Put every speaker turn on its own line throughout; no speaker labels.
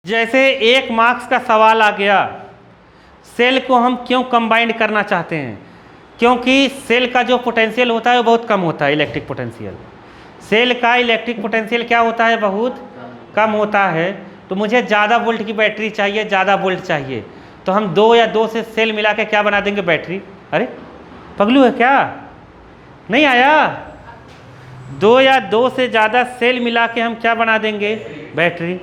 जैसे 1 मार्क्स का सवाल आ गया, सेल को हम क्यों कंबाइंड करना चाहते हैं? क्योंकि सेल का जो पोटेंशियल होता है वो बहुत कम होता है, इलेक्ट्रिक पोटेंशियल। सेल का इलेक्ट्रिक पोटेंशियल क्या होता है? बहुत कम होता है। तो मुझे ज़्यादा वोल्ट की बैटरी चाहिए, ज़्यादा वोल्ट चाहिए, तो हम 2 या 2 से सेल मिला के क्या बना देंगे? बैटरी। अरे पगलू है क्या? नहीं आया? 2 या 2 से ज़्यादा सेल मिला के हम क्या बना देंगे? बैटरी।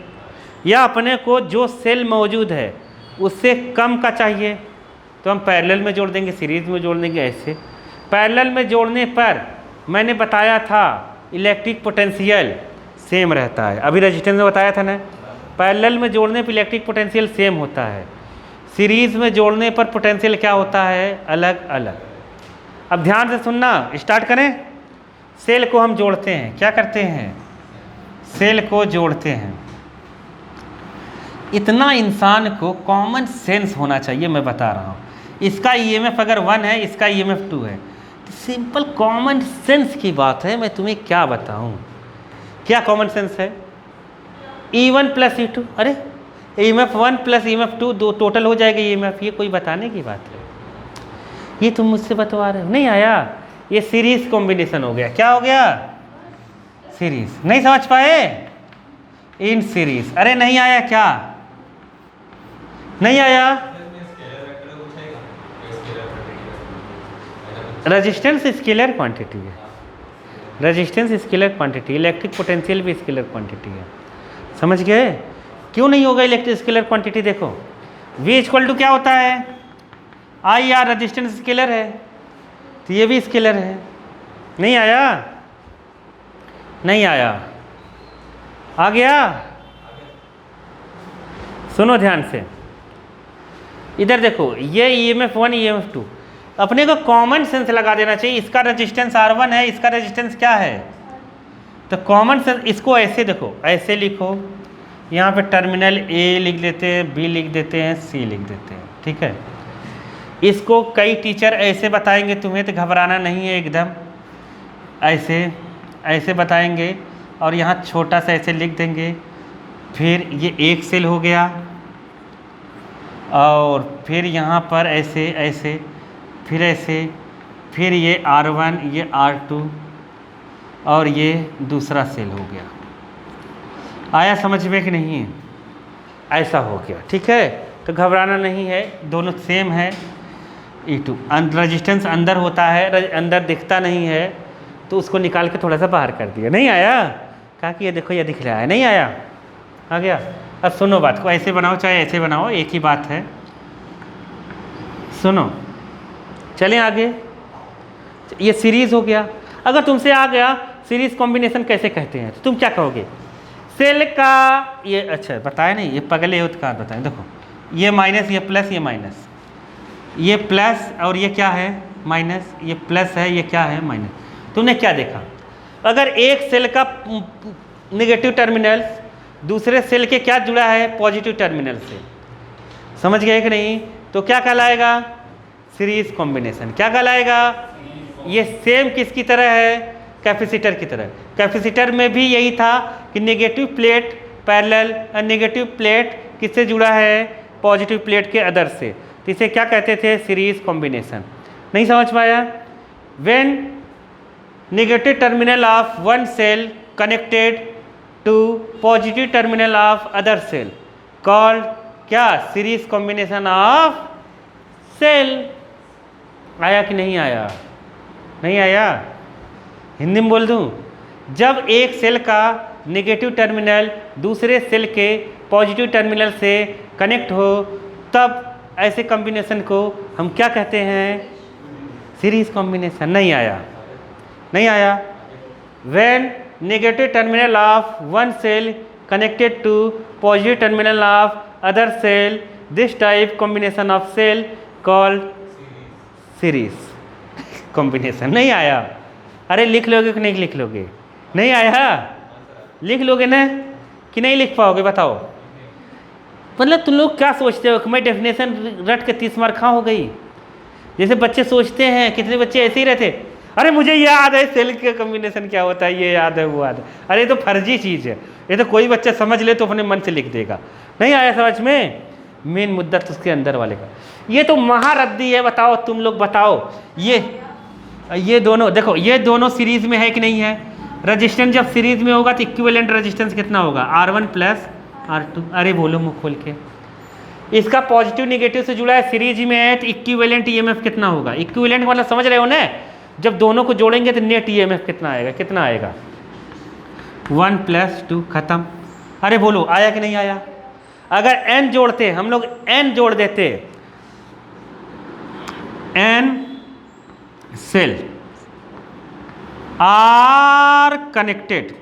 या अपने को जो सेल मौजूद है उससे कम का चाहिए तो हम पैरेलल में जोड़ देंगे, सीरीज़ में जोड़ देंगे। ऐसे पैरेलल में जोड़ने पर मैंने बताया था इलेक्ट्रिक पोटेंशियल सेम रहता है। अभी रेजिस्टेंस में बताया था ना, पैरेलल में जोड़ने पर इलेक्ट्रिक पोटेंशियल सेम होता है, सीरीज़ में जोड़ने पर पोटेंशियल क्या होता है? अलग अलग। अब ध्यान से सुनना, स्टार्ट करें। सेल को हम जोड़ते हैं, क्या करते हैं? सेल को जोड़ते हैं। इतना इंसान को कॉमन सेंस होना चाहिए, मैं बता रहा हूँ। इसका ईएमएफ अगर 1 है, इसका ईएमएफ 2 है, तो सिंपल कॉमन सेंस की बात है, मैं तुम्हें क्या बताऊँ। क्या कॉमन सेंस है? E1 प्लस E2, अरे ईएमएफ 1 प्लस ईएमएफ 2 दो टोटल हो जाएगा ईएमएफ। ये कोई बताने की बात है? ये तुम मुझसे बतवा रहे हो? नहीं आया? ये सीरीज कॉम्बिनेशन हो गया। क्या हो गया? सीरीज। नहीं समझ पाए? In series. अरे नहीं आया क्या? नहीं आया? रेजिस्टेंस स्केलर क्वांटिटी है, resistance scalar quantity, electric potential भी स्केलर क्वांटिटी है। समझ गए? क्यों नहीं होगा इलेक्ट्रिक स्केलर क्वांटिटी? देखो V इक्वल टू क्या होता है? आई आर, रेजिस्टेंस स्केलर है तो ये भी स्केलर है। नहीं आया? नहीं आया? आ गया? सुनो ध्यान से, इधर देखो, ये ईएमएफ 1 ईएमएफ 2, अपने को कॉमन सेंस लगा देना चाहिए। इसका रेजिस्टेंस R1 है, इसका रेजिस्टेंस क्या है? तो कॉमन सेंस, इसको ऐसे देखो, ऐसे लिखो, यहाँ पे टर्मिनल A लिख देते हैं, B लिख देते हैं, C लिख देते हैं, ठीक है। इसको कई टीचर ऐसे बताएंगे तुम्हें, तो घबराना नहीं है एकदम। ऐसे ऐसे बताएंगे और यहाँ छोटा सा ऐसे लिख देंगे, फिर ये एक सेल हो गया, और फिर यहाँ पर ऐसे ऐसे, फिर ऐसे, फिर ये R1, ये R2, और ये दूसरा सेल हो गया। आया समझ में कि नहीं? ऐसा हो गया, ठीक है। तो घबराना नहीं है, दोनों सेम है। E2 रेजिस्टेंस अंदर होता है, अंदर दिखता नहीं है, तो उसको निकाल के थोड़ा सा बाहर कर दिया। नहीं आया? कहा कि ये देखो ये दिख रहा है। नहीं आया? आ गया? अब सुनो बात को, ऐसे बनाओ चाहे ऐसे बनाओ, एक ही बात है। सुनो, चलें आगे। ये सीरीज़ हो गया। अगर तुमसे आ गया सीरीज़ कॉम्बिनेशन कैसे कहते हैं, तो तुम क्या कहोगे? सेल का ये, अच्छा बताया नहीं, ये पगले हो तो कहाँ बताएं। देखो ये माइनस, ये प्लस, ये माइनस, ये प्लस और ये क्या है? माइनस। ये प्लस है, ये क्या है? माइनस। तुमने क्या देखा? अगर एक सेल का नेगेटिव टर्मिनल दूसरे सेल के क्या जुड़ा है? पॉजिटिव टर्मिनल से। समझ गए कि नहीं? तो क्या कहलाएगा? Series combination. क्या कहलाएगा? ये सेम किसकी तरह है? कैपेसिटर की तरह। कैपेसिटर में भी यही था कि नेगेटिव प्लेट पैरेलल और नेगेटिव प्लेट किससे जुड़ा है? पॉजिटिव प्लेट के अदर से। तो इसे क्या कहते थे? Series combination. नहीं समझ पाया? When negative terminal of one cell connected to positive terminal of other cell called क्या? Series combination of cell. आया कि नहीं आया? नहीं आया? हिंदी में बोल दूं? जब एक सेल का नेगेटिव टर्मिनल दूसरे सेल के पॉजिटिव टर्मिनल से कनेक्ट हो, तब ऐसे कॉम्बिनेशन को हम क्या कहते हैं? Series combination. नहीं आया? नहीं आया? When negative terminal of one cell connected to positive terminal of other cell, this type combination of cell called series combination. नहीं आया? अरे लिख लोगे कि नहीं लिख लोगे? नहीं आया? लिख लोगे ना कि नहीं लिख पाओगे? बताओ। मतलब तुम लोग क्या सोचते हो कि मैं डेफिनेशन रट के 30 मार खा हो गई? जैसे बच्चे सोचते हैं, कितने बच्चे ऐसे ही रहते, अरे मुझे याद है सेल का कॉम्बिनेशन क्या होता है, ये याद है वो याद है। अरे ये तो फर्जी चीज़ है, ये तो कोई बच्चा समझ ले तो अपने मन से लिख देगा। नहीं आया समझ में? मेन मुद्दा तो उसके अंदर वाले का। ये तो महारद्दी है। बताओ तुम लोग बताओ, ये दोनों देखो, ये दोनों सीरीज में है कि नहीं है? रजिस्टेंस जब सीरीज में होगा तो इक्विवेलेंट रजिस्टेंस कितना होगा? R1 plus R2। अरे बोलो मुँह खोल के। इसका पॉजिटिव निगेटिव से जुड़ा है, सीरीज में है तो इक्विवेलेंट ईएमएफ कितना होगा? इक्विवेलेंट मतलब समझ रहे हो ना? जब दोनों को जोड़ेंगे तो नेट ईएमएफ कितना आएगा? कितना आएगा? 1 + 2 खत्म। अरे बोलो आया कि नहीं आया? अगर n जोड़ते, हम लोग n जोड़ देते, n cell are connected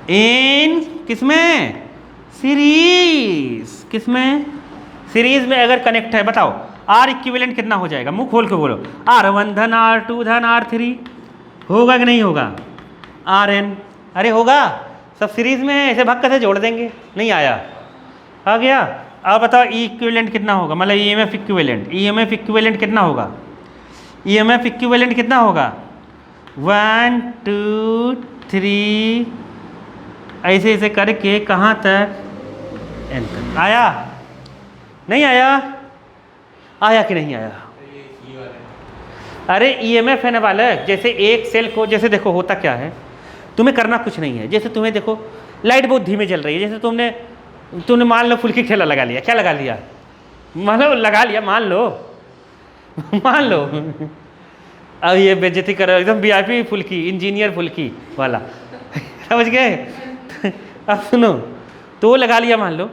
in किसमें? सीरीज। किसमें? सीरीज में अगर कनेक्ट है, बताओ R इक्विवेलेंट कितना हो जाएगा? मुंह खोल के बोलो। R1 धन R2 धन R3 होगा कि नहीं होगा? Rn। अरे होगा, सब सीरीज में है, ऐसे भक्का से जोड़ देंगे। नहीं आया? आ गया? अब बताओ E इक्विवेलेंट कितना होगा? मतलब EMF इक्विवेलेंट कितना होगा? EMF इक्विवेलेंट कितना होगा? 1 2 3 ऐसे ऐसे करके कहाँ तक? n तक। आया? नहीं आया? आया कि नहीं आया? अरे EMF है ना बालक, जैसे एक सेल को, जैसे देखो होता क्या है, तुम्हें करना कुछ नहीं है। जैसे तुम्हें देखो लाइट बहुत धीमे जल रही है, जैसे तुमने मान लो फुल्की ठेला लगा लिया। क्या लगा लिया? मतलब लगा लिया, मान लो अब ये बेइज्जती करो, एकदम VIP फुल्की, इंजीनियर फुल्की वाला समझ गए? अब सुनो, तो वो लगा लिया। मान लो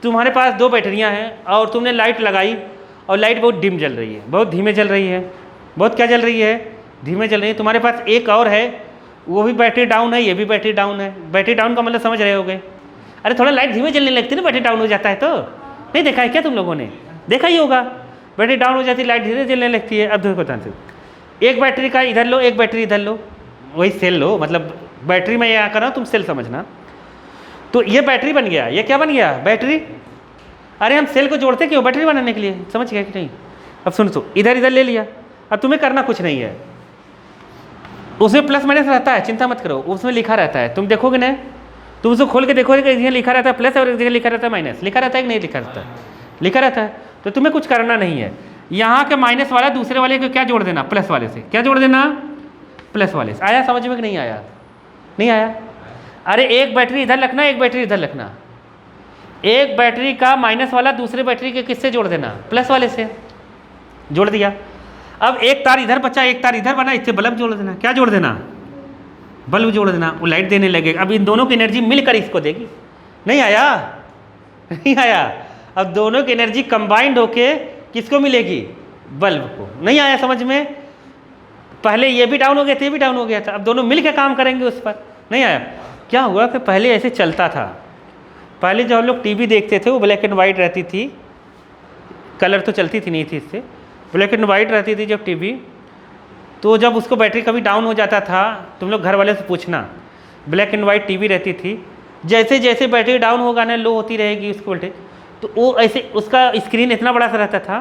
तुम्हारे पास 2 बैटरियां हैं और तुमने लाइट लगाई और लाइट बहुत डिम जल रही है, बहुत धीमे जल रही है। बहुत क्या जल रही है? धीमे जल रही है। तुम्हारे पास एक और है, वो भी बैटरी डाउन है, ये भी बैटरी डाउन है। बैटरी डाउन का मतलब समझ रहे होगे? अरे थोड़ा लाइट धीमे जलने लगती है ना, बैटरी डाउन हो जाता है। तो नहीं देखा है क्या तुम लोगों ने? देखा ही होगा, बैटरी डाउन हो जाती है, लाइट धीरे जलने लगती है। अब देखो ध्यान से, एक बैटरी का इधर लो, एक बैटरी इधर लो, वही सेल लो। मतलब बैटरी में यहाँ कर रहा हूँ, तुम सेल समझना। तो ये बैटरी बन गया, ये क्या बन गया? बैटरी। अरे हम सेल को जोड़ते क्यों? बैटरी बनाने के लिए। समझ गया कि नहीं? अब सुनो, इधर इधर ले लिया। अब तुम्हें करना कुछ नहीं है, उसमें प्लस माइनस रहता है, चिंता मत करो, उसमें लिखा रहता है। तुम देखोगे ना, तुम उसको खोल के देखोगे कि यहाँ लिखा रहता है प्लस और जगह लिखा रहता है माइनस। लिखा रहता है कि नहीं लिखा रहता है? लिखा रहता है। तो तुम्हें कुछ करना नहीं है। यहाँ के माइनस वाला दूसरे वाले को क्या जोड़ देना? प्लस वाले से। क्या जोड़ देना? प्लस वाले से। आया समझ में कि नहीं आया? नहीं आया? अरे एक बैटरी इधर रखना, एक बैटरी इधर रखना। एक बैटरी का माइनस वाला दूसरे बैटरी के किससे जोड़ देना? प्लस वाले से। जोड़ दिया। अब एक तार इधर बचा, एक तार इधर बना, इससे बल्ब जोड़ देना। क्या जोड़ देना? बल्ब जोड़ देना। वो लाइट देने लगेगा। अब इन दोनों की एनर्जी मिलकर इसको देगी। नहीं आया? नहीं आया? अब दोनों की एनर्जी कंबाइंड होके किसको मिलेगी? बल्ब को। नहीं आया समझ में? पहले ये भी डाउन हो गया था, ये भी डाउन हो गया था, अब दोनों मिलकर काम करेंगे उस पर। नहीं आया? क्या हुआ कि पहले ऐसे चलता था। पहले जब हम लोग टीवी देखते थे वो ब्लैक एंड वाइट रहती थी, कलर तो चलती थी नहीं थी, इससे ब्लैक एंड वाइट रहती थी जब टीवी। तो जब उसको बैटरी कभी डाउन हो जाता था, तुम लोग घर वाले से पूछना, ब्लैक एंड वाइट टीवी रहती थी, जैसे जैसे बैटरी डाउन होगा ना, लो होती रहेगी उसकी वोल्टेज, तो वो ऐसे उसका स्क्रीन इतना बड़ा सा रहता था,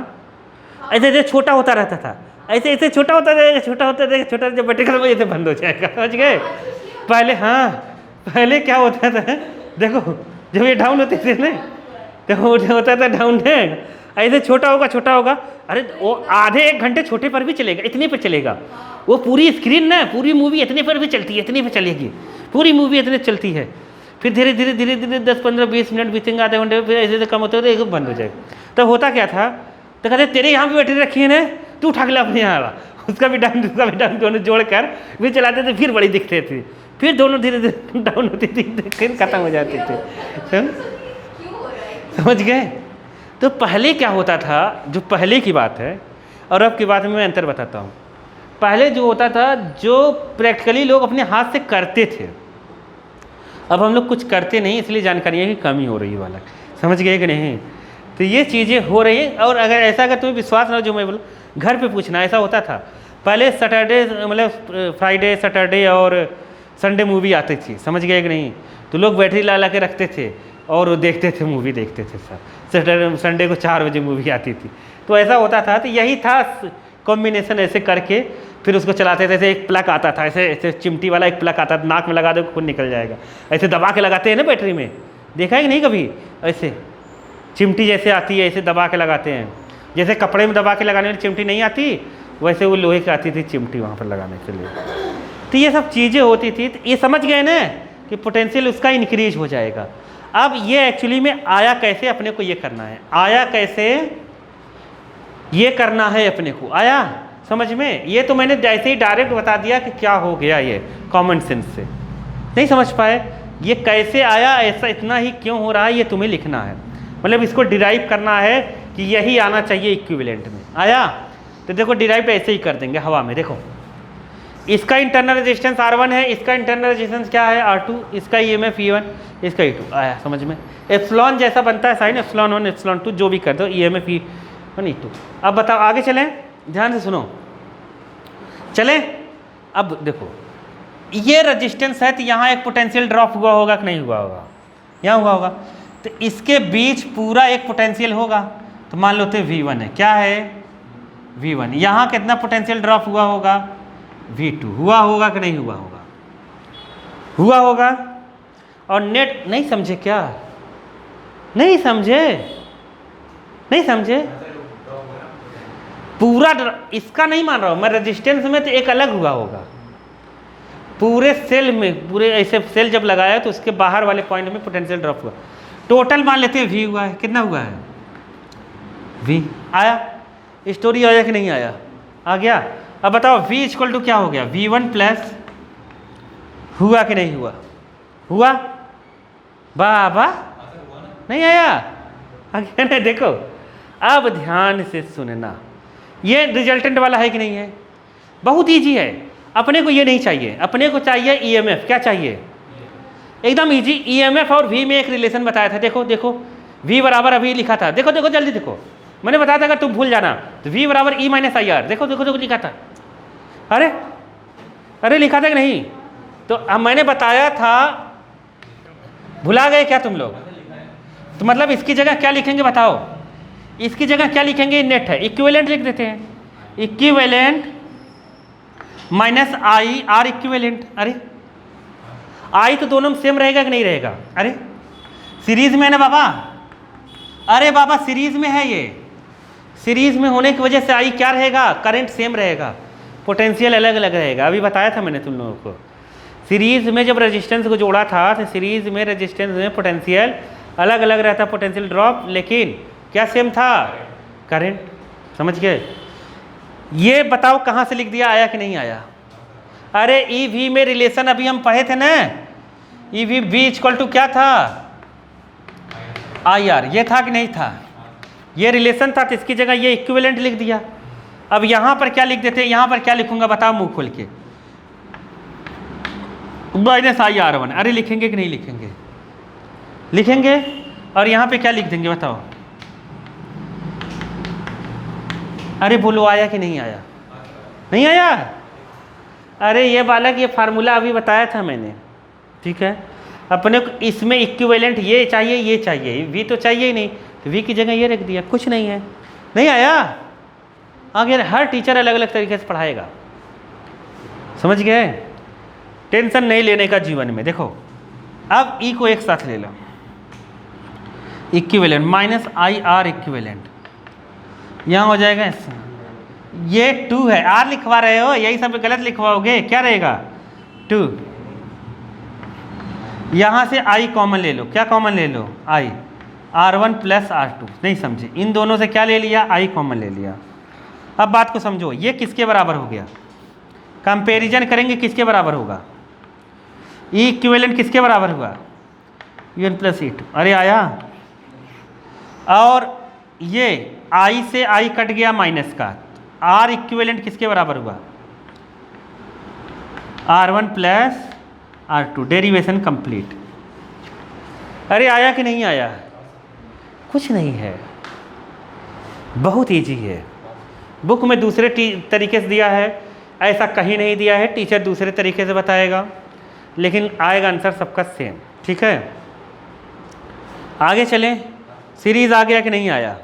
ऐसे ऐसे छोटा होता रहता था, ऐसे ऐसे छोटा होता रहेगा, छोटा होता रहेगा, छोटा, जब बैटरी खत्म हो जाए बंद हो जाएगा। समझ गए? पहले, हाँ पहले क्या होता था, देखो जब ये डाउन होते थे ना, तो वो होता था डाउन है, ऐसे छोटा होगा, अरे वो आधे 1 घंटे छोटे पर भी चलेगा, इतने पर चलेगा। वो पूरी स्क्रीन ना, पूरी मूवी इतने पर भी चलती है, इतने पर चलेगी, पूरी मूवी इतने चलती है। फिर धीरे धीरे 10, 15, 20 मिनट बीतेंगे, आधे घंटे, फिर ऐसे ऐसे कम होते होते एक बंद हो जाएगा। तब होता क्या था, तो कहते तेरे यहाँ भी बैटरी रखी है ना, तू उठा के ला अपने यहाँ, उसका भी डाउन दोनों जोड़ कर भी चलाते थे, फिर बड़ी दिखते थे, फिर दोनों धीरे धीरे डाउन होती थी, फिर खत्म हो जाते थे। समझ गए? तो पहले क्या होता था, जो पहले की बात है और अब की बात में मैं अंतर बताता हूँ। पहले जो होता था, जो प्रैक्टिकली लोग अपने हाथ से करते थे, अब हम लोग कुछ करते नहीं, इसलिए जानकारियाँ की कमी हो रही है वाला। समझ गए कि नहीं? तो ये चीज़ें हो रही हैं। और अगर ऐसा, अगर तुम्हें विश्वास ना हो, जो मैं बोलूँ, घर पे पूछना। ऐसा होता था पहले, सैटरडे मतलब फ्राइडे, सैटरडे और संडे मूवी आती थी। समझ गए कि नहीं? तो लोग बैटरी ला के रखते थे और देखते थे, मूवी देखते थे। सर सैटरडे संडे को 4 बजे मूवी आती थी। तो ऐसा होता था। तो यही था कॉम्बिनेशन ऐसे करके फिर उसको चलाते थे। ऐसे एक प्लग आता था, ऐसे ऐसे चिमटी वाला एक प्लग आता था, नाक में लगा दो खुद निकल जाएगा। ऐसे दबा के लगाते हैं ना बैटरी में, देखा है कि नहीं कभी? ऐसे चिमटी जैसे आती है, ऐसे दबा के लगाते हैं। जैसे कपड़े में दबा के लगाने वाली चिमटी नहीं आती, वैसे वो लोहे की आती थी चिमटी वहाँ पर लगाने के लिए। तो ये सब चीज़ें होती थी। तो ये समझ गए ना कि पोटेंशियल उसका इंक्रीज हो जाएगा। अब ये एक्चुअली में आया कैसे, अपने को ये करना है। आया कैसे, ये करना है अपने को। आया समझ में? ये तो मैंने जैसे ही डायरेक्ट बता दिया कि क्या हो गया, ये कॉमन सेंस से नहीं समझ पाए। ये कैसे आया, ऐसा इतना ही क्यों हो रहा है, ये तुम्हें लिखना है। मतलब इसको डिराइव करना है कि यही आना चाहिए इक्विवेलेंट में। आया? तो देखो डिराइव ऐसे ही कर देंगे हवा में। देखो इसका इंटरनल रेजिस्टेंस R1 है, इसका इंटरनल रेजिस्टेंस क्या है R2, इसका EMF E1, इसका E2। आया समझ में? एप्सिलॉन जैसा बनता है साइन, एप्सिलॉन 1 एप्सिलॉन 2 जो भी कर दो, EMF E1 E2। अब बताओ आगे चलें, ध्यान से सुनो। चलें अब देखो ये रेजिस्टेंस है, तो यहाँ एक पोटेंशियल ड्रॉप हुआ होगा कि नहीं हुआ होगा? यहाँ हुआ होगा। तो इसके बीच पूरा एक पोटेंशियल होगा। तो मान लो तो V1 है, क्या है V1। यहाँ कितना पोटेंशियल ड्रॉप हुआ होगा? V2। हुआ होगा कि नहीं हुआ होगा? हुआ होगा। और नेट नहीं समझे क्या? नहीं समझे? नहीं समझे? पूरा इसका नहीं मान रहा हूँ मैं, रेजिस्टेंस में तो एक अलग हुआ होगा। पूरे सेल में, पूरे ऐसे सेल जब लगाया तो उसके बाहर वाले पॉइंट में पोटेंशियल ड्रॉप हुआ। टोटल मान लेते हैं V हुआ है। कितना हुआ है? V आया। स्टोरी आया कि नहीं आया? आ गया। अब बताओ V इक्वल टू क्या हो गया? V1 प्लस, हुआ कि नहीं हुआ? हुआ। बाबा नहीं आया? आ गया ना? देखो अब ध्यान से सुनना, ये रिजल्टेंट वाला है कि नहीं है? बहुत ईजी है। अपने को ये नहीं चाहिए, अपने को चाहिए EMF। क्या चाहिए? एकदम इजी। EMF और V में एक रिलेशन बताया था। देखो देखो V बराबर अभी लिखा था। देखो देखो जल्दी देखो, मैंने बताया था अगर तुम भूल जाना तो V बराबर E माइनस IR। देखो देखो देखो लिखा था। अरे अरे लिखा था कि नहीं? तो अब मैंने बताया था, भुला गए क्या तुम लोग? तो मतलब इसकी जगह क्या लिखेंगे बताओ? इसकी जगह क्या लिखेंगे? नेट है, इक्विवेलेंट लिख देते हैं। Equivalent minus I R equivalent. अरे आई तो दोनों में सेम रहेगा कि नहीं रहेगा? अरे सीरीज में है ना बाबा। अरे बाबा सीरीज में है, ये सीरीज में होने की वजह से आई क्या रहेगा? करंट सेम रहेगा, पोटेंशियल अलग अलग रहेगा। अभी बताया था मैंने तुम लोगों को। सीरीज में जब रेजिस्टेंस को जोड़ा था तो सीरीज में रेजिस्टेंस में पोटेंशियल अलग अलग रहता, पोटेंशियल ड्रॉप, लेकिन क्या सेम था? करंट। समझ गए? ये बताओ कहाँ से लिख दिया, आया कि नहीं आया? अरे EV में रिलेशन अभी हम पढ़े थे ना, EV V इक्वल टू क्या था? IR। ये था कि नहीं था? ये रिलेशन था, तो इसकी जगह ये इक्विवेलेंट लिख दिया। अब यहाँ पर क्या लिख देते? यहाँ पर क्या लिखूंगा बताओ मुंह खोल के? Minus IR1। अरे लिखेंगे कि नहीं लिखेंगे? लिखेंगे। और यहाँ पे क्या लिख देंगे बताओ? अरे बोलो आया कि नहीं आया? नहीं आया? अरे ये बालक, ये फार्मूला अभी बताया था मैंने, ठीक है। अपने को इसमें इक्विवेलेंट ये चाहिए, ये चाहिए, V तो चाहिए ही नहीं, तो V की जगह ये रख दिया। कुछ नहीं है। नहीं आया? आगे हर टीचर अलग अलग तरीके से पढ़ाएगा, समझ गए? टेंशन नहीं लेने का जीवन में। देखो अब E को एक साथ ले लो, इक्विवेलेंट माइनस IR इक्विवेलेंट, यहाँ हो जाएगा ये 2 है। R लिखवा रहे हो, यही सब गलत लिखवाओगे। क्या रहेगा? 2। यहाँ से I कॉमन ले लो। क्या कॉमन ले लो? I। R1 plus R2। नहीं समझे? इन दोनों से क्या ले लिया? I कॉमन ले लिया। अब बात को समझो, ये किसके बराबर हो गया? कंपैरिजन करेंगे किसके बराबर होगा? E इक्विवेलेंट किसके बराबर हुआ? E1 plus E2। अरे आया? और ये I से I कट गया माइनस का, R इक्विवेलेंट किसके बराबर हुआ? R1 plus R2। Derivation complete. अरे आया कि नहीं आया? कुछ नहीं है, बहुत इजी है। बुक में दूसरे तरीके से दिया है, ऐसा कहीं नहीं दिया है, टीचर दूसरे तरीके से बताएगा, लेकिन आएगा आंसर सबका सेम, ठीक है। आगे चलें। सीरीज आ गया कि नहीं आया?